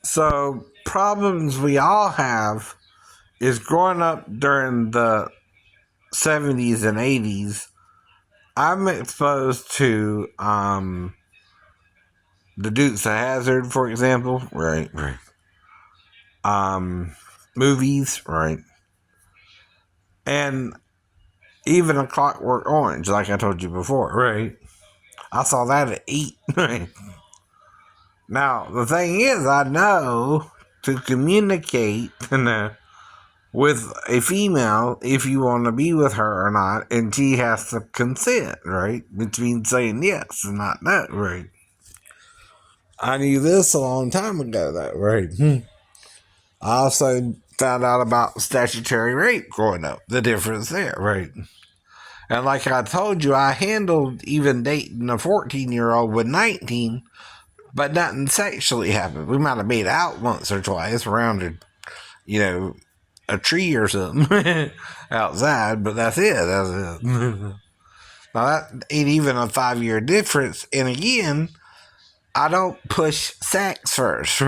So, problems we all have is growing up during the 70s and 80s. I'm exposed to the Dukes of Hazard, for example, right. Um, Movies, right, and even A Clockwork Orange, like I told you before, right. I saw that at 8. Right. Now the thing is, I know to communicate, with a female if you want to be with her or not, and she has to consent, right? Which means saying yes and not no, right? I knew this a long time ago, though, right? I also found out about statutory rape growing up, the difference there, right? And like I told you, I handled even dating a 14-year-old with 19, but nothing sexually happened. We might have made out once or twice around you know, a tree or something outside, but that's it. That's it. Now that ain't even a 5-year difference. And again, I don't push sex first.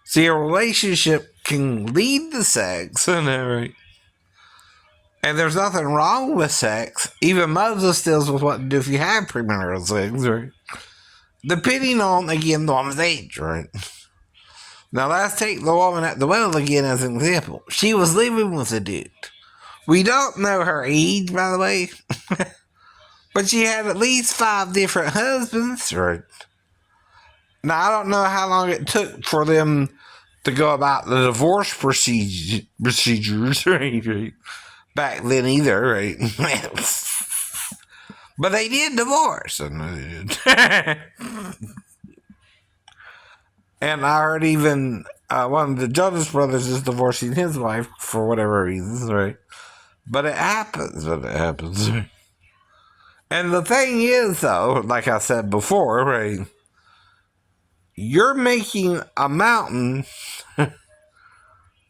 See, a relationship can lead to sex, right? And there's nothing wrong with sex. Even Moses deals with what to do if you have premarital sex, right? Depending on, again, the woman's age, right? Now let's take the woman at the well again as an example. She was living with a dude. We don't know her age, by the way, but she had at least 5 different husbands. Right. Now, I don't know how long it took for them to go about the divorce procedures right, back then either, right? But they did divorce. And I heard even one of the Jonas brothers is divorcing his wife for whatever reasons, right? But it happens. And the thing is, though, like I said before, right? You're making a mountain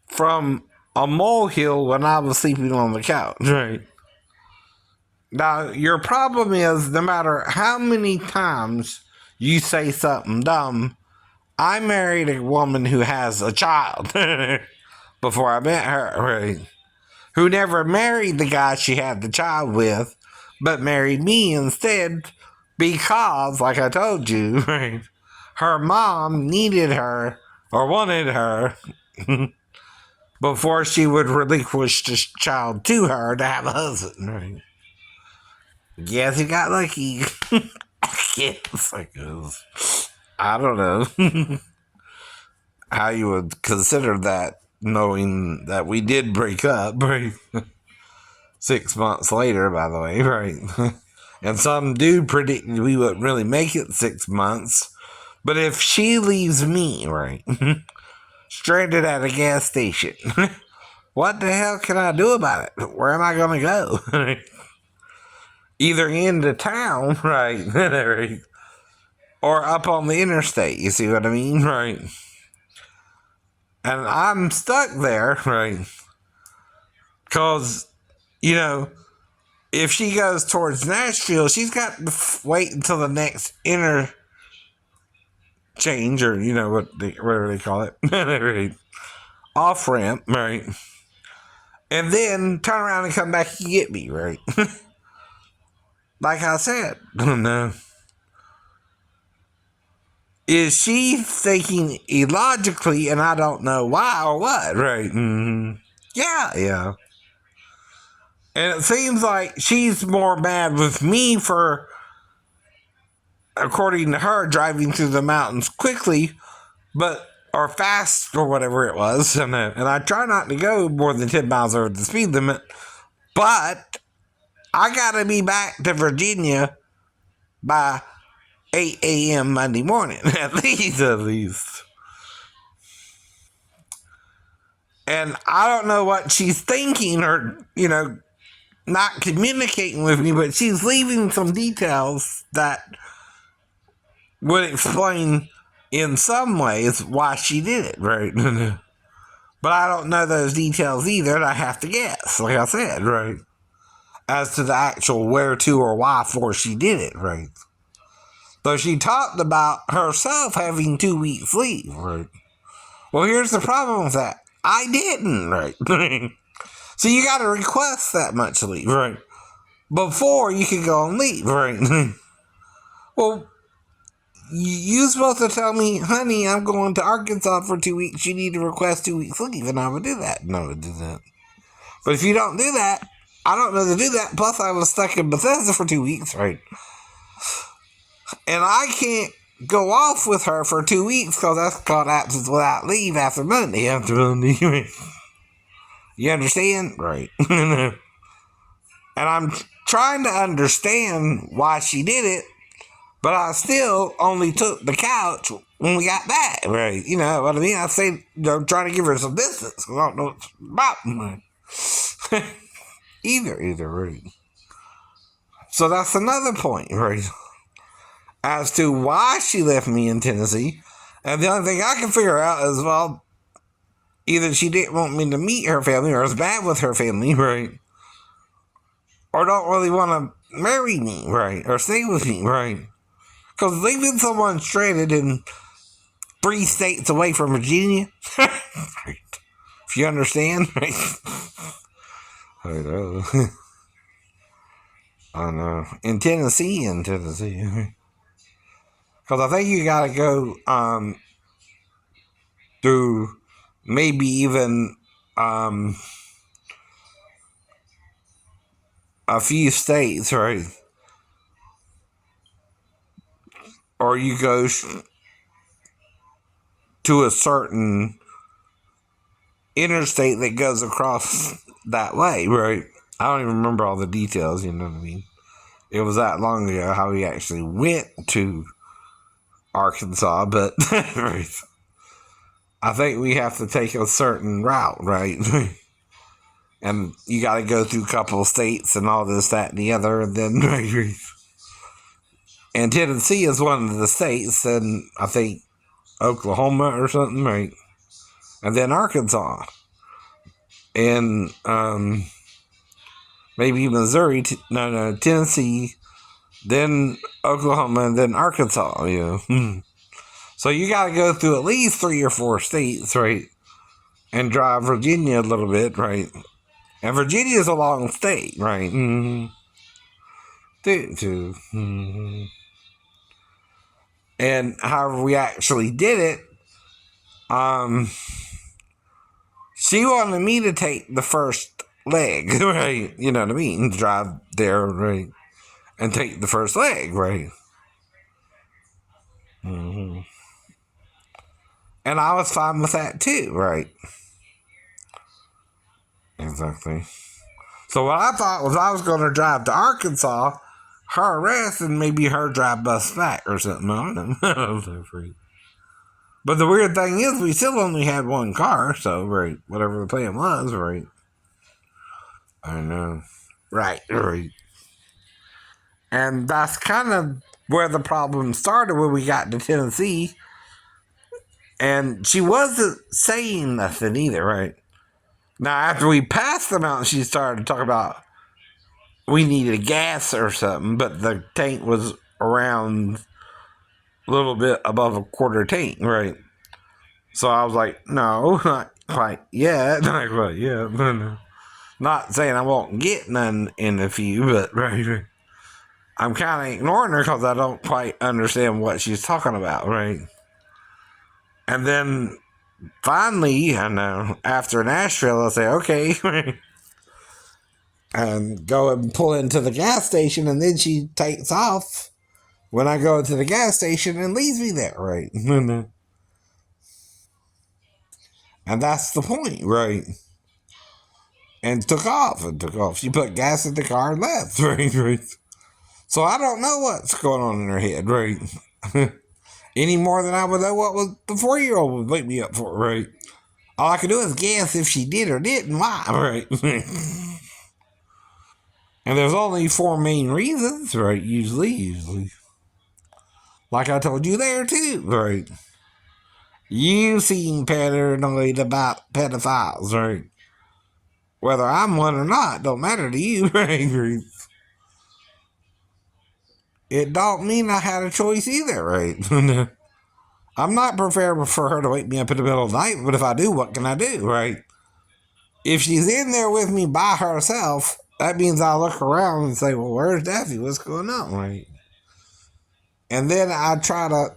from a molehill when I was sleeping on the couch. Right. Now, your problem is no matter how many times you say something dumb, I married a woman who has a child before I met her, right? Who never married the guy she had the child with, but married me instead because, like I told you, right, her mom needed her or wanted her before she would relinquish the child to her to have a husband, right? Guess he got lucky. Yes, I guess. I don't know how you would consider that, knowing that we did break up, right? 6 months later, by the way, right? And some dude predicted we wouldn't really make it 6 months. But if she leaves me, right, stranded at a gas station, what the hell can I do about it? Where am I going to go? Either into town, right, or up on the interstate, you see what I mean? Right. And I'm stuck there, right? Because, if she goes towards Nashville, she's got to wait until the next interchange, or whatever they call it, right? Off ramp, right? And then turn around and come back and get me, right? Like I said, no. Is she thinking illogically, and I don't know why or what, right? Yeah. And it seems like she's more mad with me for, according to her, driving through the mountains quickly, or fast, or whatever it was. And I try not to go more than 10 miles over the speed limit, but I gotta be back to Virginia by 8 a.m. Monday morning, at least. And I don't know what she's thinking, or, not communicating with me, but she's leaving some details that would explain in some ways why she did it, right? But I don't know those details either, and I have to guess, like I said, right? As to the actual where to or why for she did it, right? So she talked about herself having 2 weeks leave, right? Well, here's the problem with that. I didn't, right? So you got to request that much leave, right? Before you can go and leave, right? Well, you're supposed to tell me, honey, I'm going to Arkansas for 2 weeks. You need to request 2 weeks leave, and I would do that. And I would do that. But if you don't do that, I don't know to do that. Plus, I was stuck in Bethesda for 2 weeks, right? And I can't go off with her for 2 weeks because that's called absence without leave after Monday. You understand? Right. And I'm trying to understand why she did it, but I still only took the couch when we got back. Right. You know what I mean? I say, trying to give her some distance. I don't know what it's about. Either, right. So that's another point, right? As to why she left me in Tennessee. And the only thing I can figure out is, well, either she didn't want me to meet her family or is bad with her family, right? Or don't really want to marry me, right? Or stay with me, right? Because leaving someone stranded in 3 states away from Virginia, right? If you understand, right? I know. I know. In Tennessee. Because I think you got to go through maybe even a few states, right? Or you go to a certain interstate that goes across that way, right? I don't even remember all the details, you know what I mean? It was that long ago how we actually went to Arkansas, but right. I think we have to take a certain route, right? And you got to go through a couple of states and all this, that, and the other, and then right. And Tennessee is one of the states, and I think Oklahoma or something, right? And then Arkansas. And maybe Missouri, Tennessee, then Oklahoma, and then Arkansas, you know. So you got to go through at least 3 or 4 states, right? And drive Virginia a little bit, right? And Virginia is a long state, right? Mm-hmm. Mm-hmm. And however we actually did it, she wanted me to take the first leg, right? You know what I mean? Drive there, right? And take the first leg, right? Mm-hmm. And I was fine with that too, right? Exactly. So what I thought was I was going to drive to Arkansas, her rest, and maybe her drive bus back or something. I don't know. But the weird thing is, we still only had one car, so, right, whatever the plan was, right. I know. Right. And that's kind of where the problem started when we got to Tennessee. And she wasn't saying nothing either, right? Now, after we passed the mountain, she started to talk about we needed gas or something, but the tank was around a little bit above a quarter tank, right? So I was like, no, not quite yet. Not quite yet. No. Not saying I won't get none in a few, but right. I'm kind of ignoring her because I don't quite understand what she's talking about, right? And then finally, I know, after Nashville, I'll say, okay. And go and pull into the gas station, and then she takes off when I go to the gas station and leaves me there, right? And that's the point, right? And took off. She put gas in the car and left, right? So I don't know what's going on in her head, right? Any more than I would know what was the 4-year-old would wake me up for, right? All I could do is guess if she did or didn't, why, right? And there's only 4 main reasons, right? Usually. Like I told you there, too, right? You seem paranoid about pedophiles, right? Whether I'm one or not, don't matter to you, right? it don't mean I had a choice either, right? I'm not prepared for her to wake me up in the middle of the night, but if I do, what can I do, right? If she's in there with me by herself, that means I look around and say, well, where's Daffy? What's going on, right? And then I try to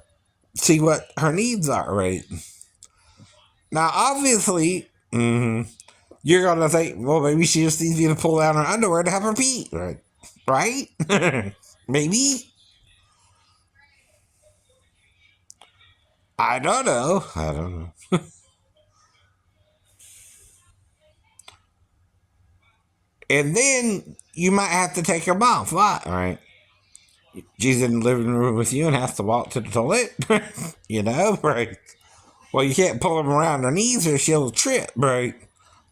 see what her needs are, right? Now, obviously, you're going to think, well, maybe she just needs me to pull down her underwear to have her pee, right? Right? Maybe? I don't know. I don't know. And then you might have to take her off. Why? All right. She's in the living room with you and has to walk to the toilet. You know, right? Well, you can't pull them around her knees or she'll trip, right?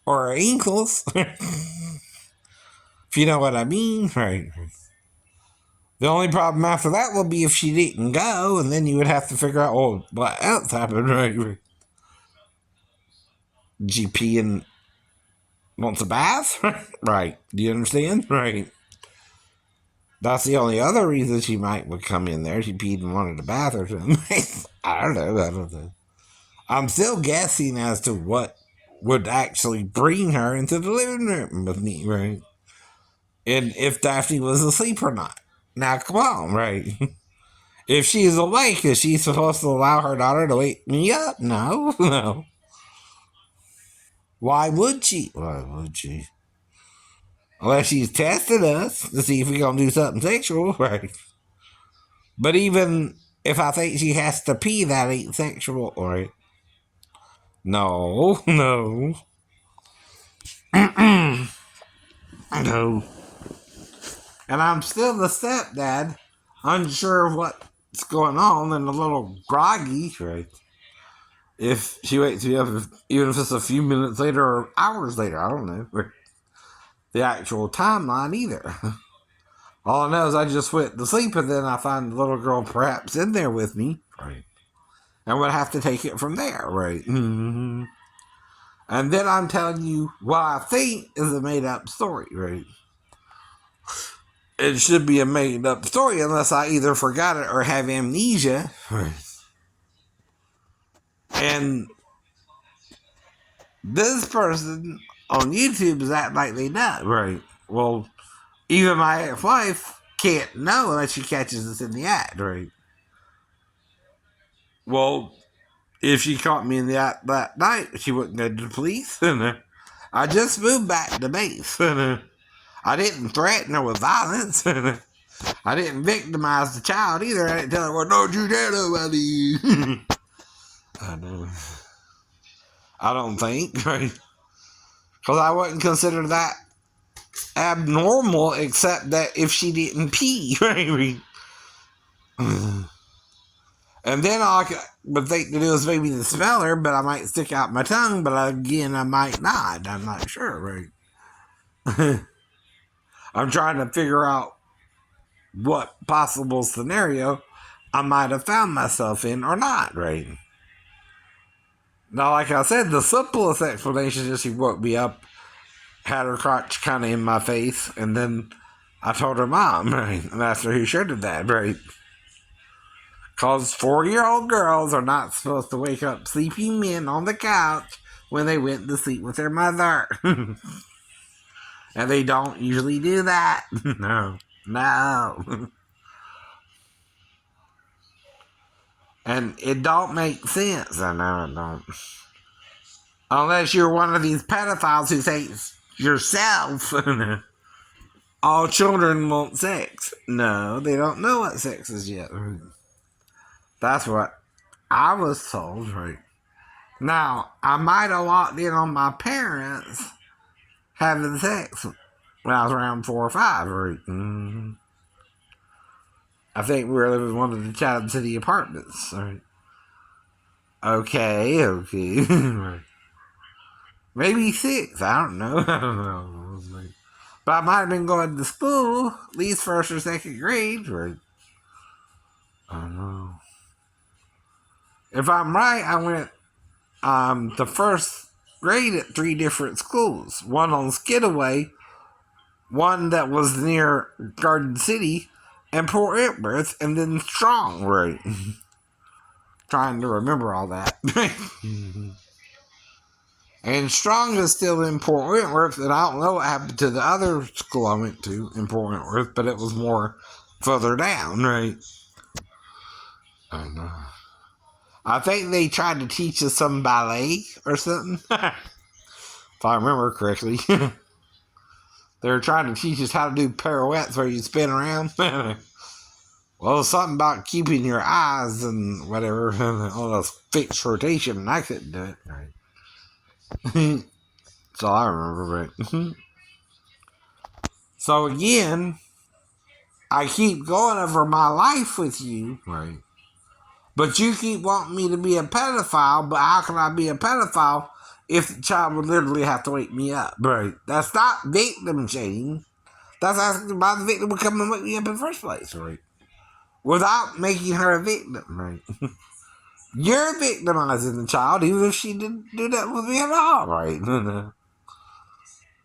Or her ankles. If you know what I mean, right? The only problem after that will be if she didn't go, and then you would have to figure out, oh, what else happened, right? GP and wants a bath? Right. Do you understand? Right. That's the only other reason she might would come in there. She peed and wanted a bath or something. I don't know. I'm still guessing as to what would actually bring her into the living room with me, right? And if Daphne was asleep or not. Now, come on, right? If she's awake, is she supposed to allow her daughter to wake me up? No, no. Why would she? Why would she? Unless she's testing us to see if we're going to do something sexual, right? But even if I think she has to pee, that ain't sexual, right? No, no. No. And I'm still the stepdad, unsure of what's going on and a little groggy, right? If she wakes me up, even if it's a few minutes later or hours later, I don't know the actual timeline either. All I know is I just went to sleep and then I find the little girl perhaps in there with me, right? And would have to take it from there, right? Mm-hmm. And then I'm telling you what I think is a made up story, right? It should be a made up story unless I either forgot it or have amnesia, right? And this person on YouTube is acting like they know, right? Well, even my ex-wife can't know unless she catches us in the act, right? Well, if she caught me in the act that night, she wouldn't go to the police. I just moved back to base. I didn't threaten her with violence. I didn't victimize the child either. I didn't tell her, well, don't you dare nobody. I know. I don't think, right? Because I wouldn't consider that abnormal, except that if she didn't pee, right? And then all I would think to do is maybe to smell her, but I might stick out my tongue, but again, I might not. I'm not sure, right? I'm trying to figure out what possible scenario I might have found myself in or not, right? Now, like I said, the simplest explanation is she woke me up, had her crotch kind of in my face, and then I told her mom, right? And asked her who shared that, right? Because 4-year-old girls are not supposed to wake up sleeping men on the couch when they went to sleep with their mother. And they don't usually do that. No. No. And it don't make sense. I know it don't. Unless you're one of these pedophiles who thinks yourself all children want sex. No, they don't know what sex is yet. That's what I was told, right? Now, I might have walked in on my parents having sex when I was around 4 or 5, right? Mm-hmm. I think we were living in one of the Chatham City apartments, right? Okay. Right. Maybe 6, I don't know. I don't know. But I might have been going to school, at least 1st or 2nd grade, right? I don't know. If I'm right, I went the 1st grade at 3 different schools. One on Skidaway, one that was near Garden City, and Poor Empress, and then Strong, right? Trying to remember all that. And Strong is still in Port Wentworth, and I don't know what happened to the other school I went to in Port Wentworth, but it was more further down, right? And, I think they tried to teach us some ballet or something, if I remember correctly. They were trying to teach us how to do pirouettes where you spin around. Well, something about keeping your eyes and whatever on a fixed rotation, and I couldn't do it. Right. That's all I remember. Right. So again, I keep going over my life with you. Right. But you keep wanting me to be a pedophile, but how can I be a pedophile if the child would literally have to wake me up? Right. That's not victim shaming. That's asking why the victim would come and wake me up in the first place. Right. Without making her a victim. Right. You're victimizing the child, even if she didn't do that with me at all, right?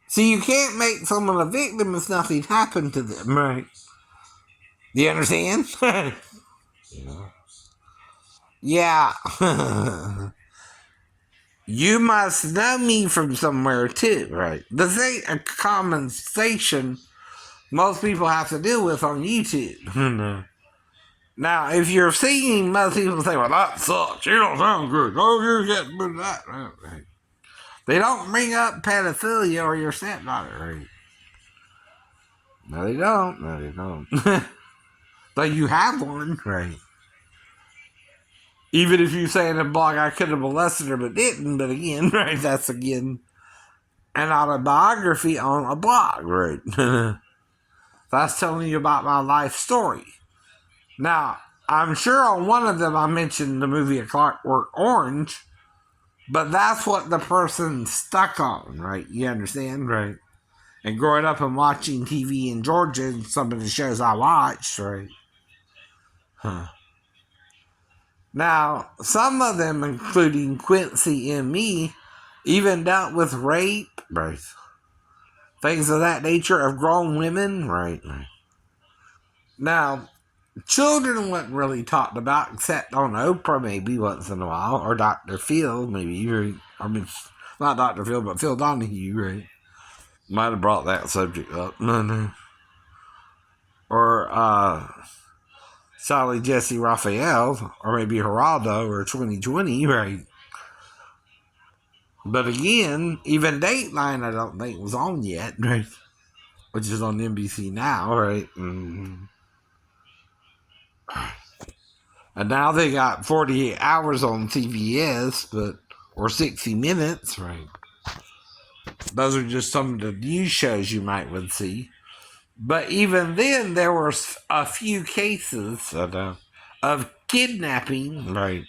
See, you can't make someone a victim if nothing happened to them, right? Do you understand? Yeah. You must know me from somewhere, too, right? This ain't a conversation most people have to deal with on YouTube. Now, if you're singing, most people say, well, that sucks. You don't sound good. Oh, you're getting that. Right. They don't bring up pedophilia or your stepdaughter, right? No, they don't. No, they don't. But you have one, right? Even if you say in a blog, I could have molested her but didn't, but again, right, that's again an autobiography on a blog, right? That's telling you about my life story. Now, I'm sure on one of them I mentioned the movie A Clockwork Orange, but that's what the person's stuck on, right? You understand, right? And growing up and watching TV in Georgia and some of the shows I watched, right? Now, some of them, including Quincy and me, even dealt with rape, right? Things of that nature of grown women, right? Now, children weren't really talked about except on Oprah maybe once in a while, or Dr. Phil maybe, right? I mean, not Dr. Phil, but Phil Donahue, right? Might have brought that subject up. No. Or, Sally Jesse Raphael, or maybe Geraldo, or 2020, right? But again, even Dateline I don't think was on yet, right? Which is on NBC now, right? And now they got 48 hours on CBS, or 60 Minutes, right? Those are just some of the news shows you might would see. But even then, there were a few cases of kidnapping, right?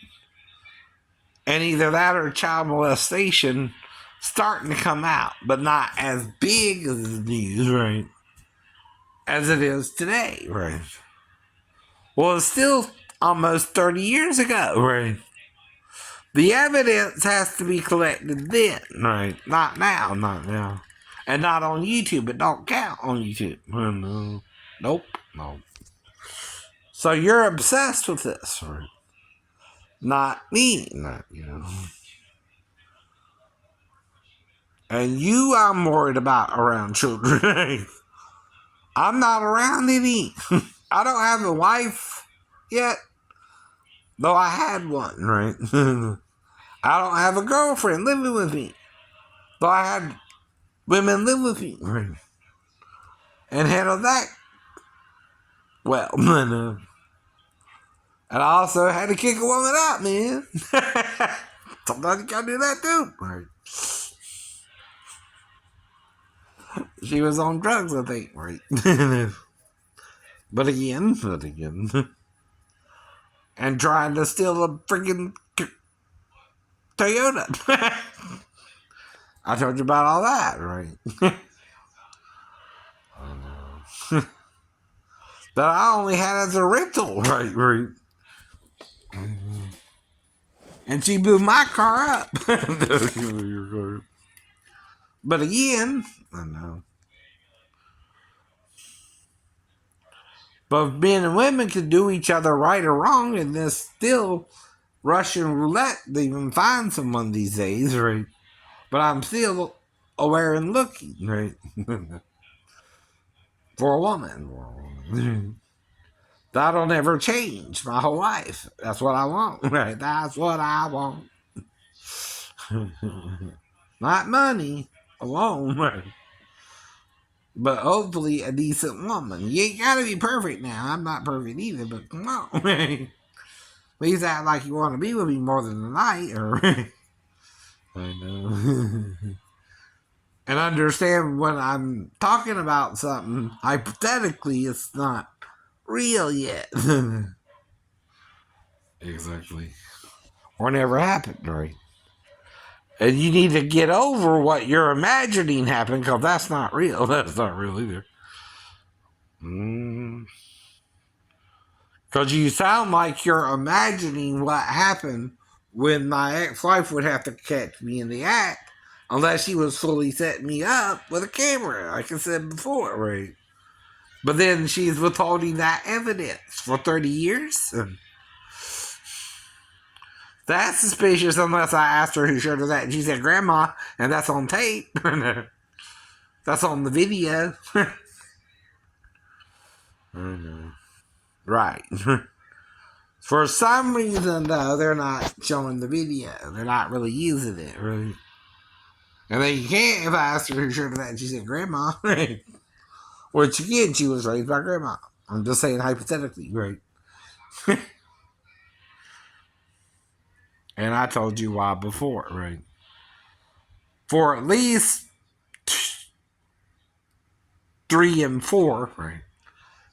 And either that or child molestation starting to come out, but not as big as the news, right? As it is today, right? Well, it's still almost 30 years ago, right? The evidence has to be collected then, right? Not now. And not on YouTube. It don't count on YouTube. No. Nope. No. So you're obsessed with this, right? Not me, not you. And you, I'm worried about around children. I'm not around any. I don't have a wife yet, though I had one, right? I don't have a girlfriend living with me, though I had women live with me, right? And handle that well. And I also had to kick a woman out, man. Sometimes you gotta do that too, right? She was on drugs, I think, right? But again, and trying to steal a freaking Toyota. I told you about all that, right? That I only had as a rental, right? And she moved my car up. But again, I know. But if men and women can do each other right or wrong, and there's still Russian roulette to even find someone these days, right? But I'm still aware and looking, right? For a woman. That'll never change my whole life. That's what I want, right? That's what I want. Not money alone, right? But hopefully a decent woman. You ain't gotta be perfect now. I'm not perfect either, but come on, right? At least act like you want to be with me more than a night, or I know. And understand when I'm talking about something, hypothetically, it's not real yet. Exactly. Or never happened, right? And you need to get over what you're imagining happened, because that's not real. That's not real either. Because you sound like you're imagining what happened when my ex-wife would have to catch me in the act, unless she was fully setting me up with a camera, like I said before, right? But then she's withholding that evidence for 30 years. That's suspicious unless I asked her who showed her that. And she said, Grandma, and that's on tape. That's on the video. I know. Right. For some reason, though, they're not showing the video. They're not really using it, really. And they can't if I asked her who showed her that. And she said, Grandma. Right. Which, again, she was raised by Grandma. I'm just saying hypothetically, right? And I told you why before, right? For at least 3 and 4, right?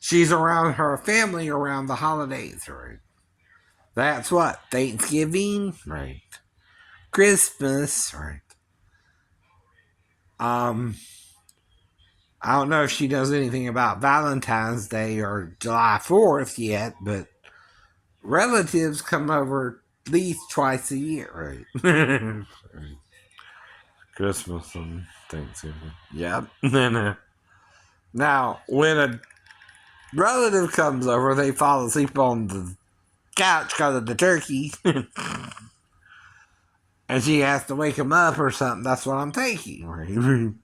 She's around her family around the holidays, right? That's what? Thanksgiving, right? Christmas, right? I don't know if she knows anything about Valentine's Day or July 4th yet, but relatives come over at least twice a year, right? Christmas and Thanksgiving. Yep. Now, when a relative comes over, they fall asleep on the couch because of the turkey. And she has to wake him up or something. That's what I'm thinking. Right?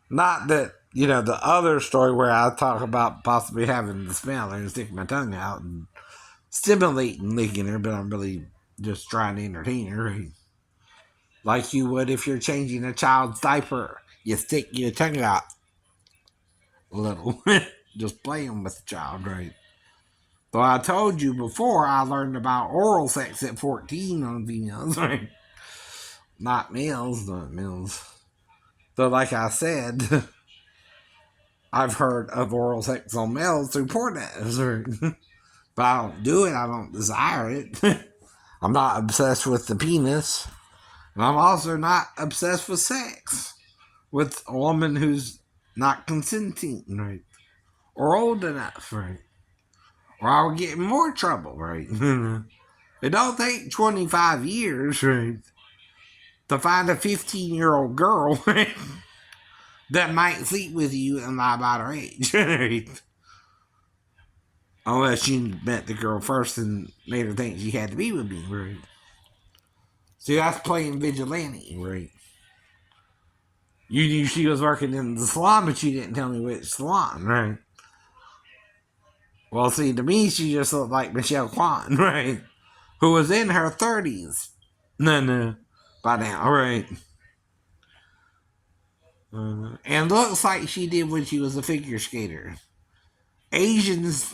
Not that, the other story where I talk about possibly having the smell and stick my tongue out and stimulating licking her, but I'm really just trying to entertain her. Right? Like you would if you're changing a child's diaper. You stick your tongue out a little. Just playing with the child, right? So I told you before I learned about oral sex at 14 on females, right? Not males. So like I said, I've heard of oral sex on males through pornos, right? But I don't do it. I don't desire it. I'm not obsessed with the penis. And I'm also not obsessed with sex with a woman who's not consenting, right? Or old enough, right? Or I would get in more trouble, right? It don't take 25 years, right? To find a 15-year-old girl, right? That might sleep with you and lie about her age, right? Unless you met the girl first and made her think she had to be with me, right? See, that's playing vigilante, right? You knew she was working in the salon, but you didn't tell me which salon, right? Well, see, to me, she just looked like Michelle Kwan, right? Who was in her 30s. No, by now, right? And looks like she did when she was a figure skater. Asians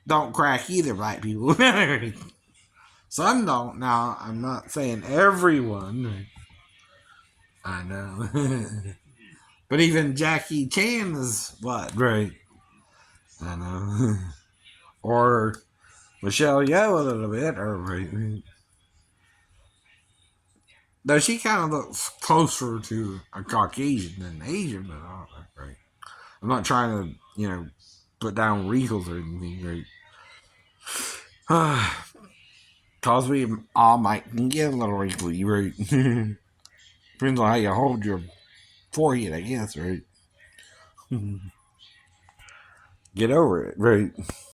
don't crack either, black people. Some don't. Now, I'm not saying everyone. I know. But even Jackie Chan is what? Right. I know. Or Michelle Yeoh a little bit. Or right. Though she kind of looks closer to a Caucasian than Asian, but I don't know, right. I'm not trying to, put down wrinkles or anything, right? Cause we all might get a little wrinkly, right? Depends on how you hold your forehead, I guess, right? Get over it, right?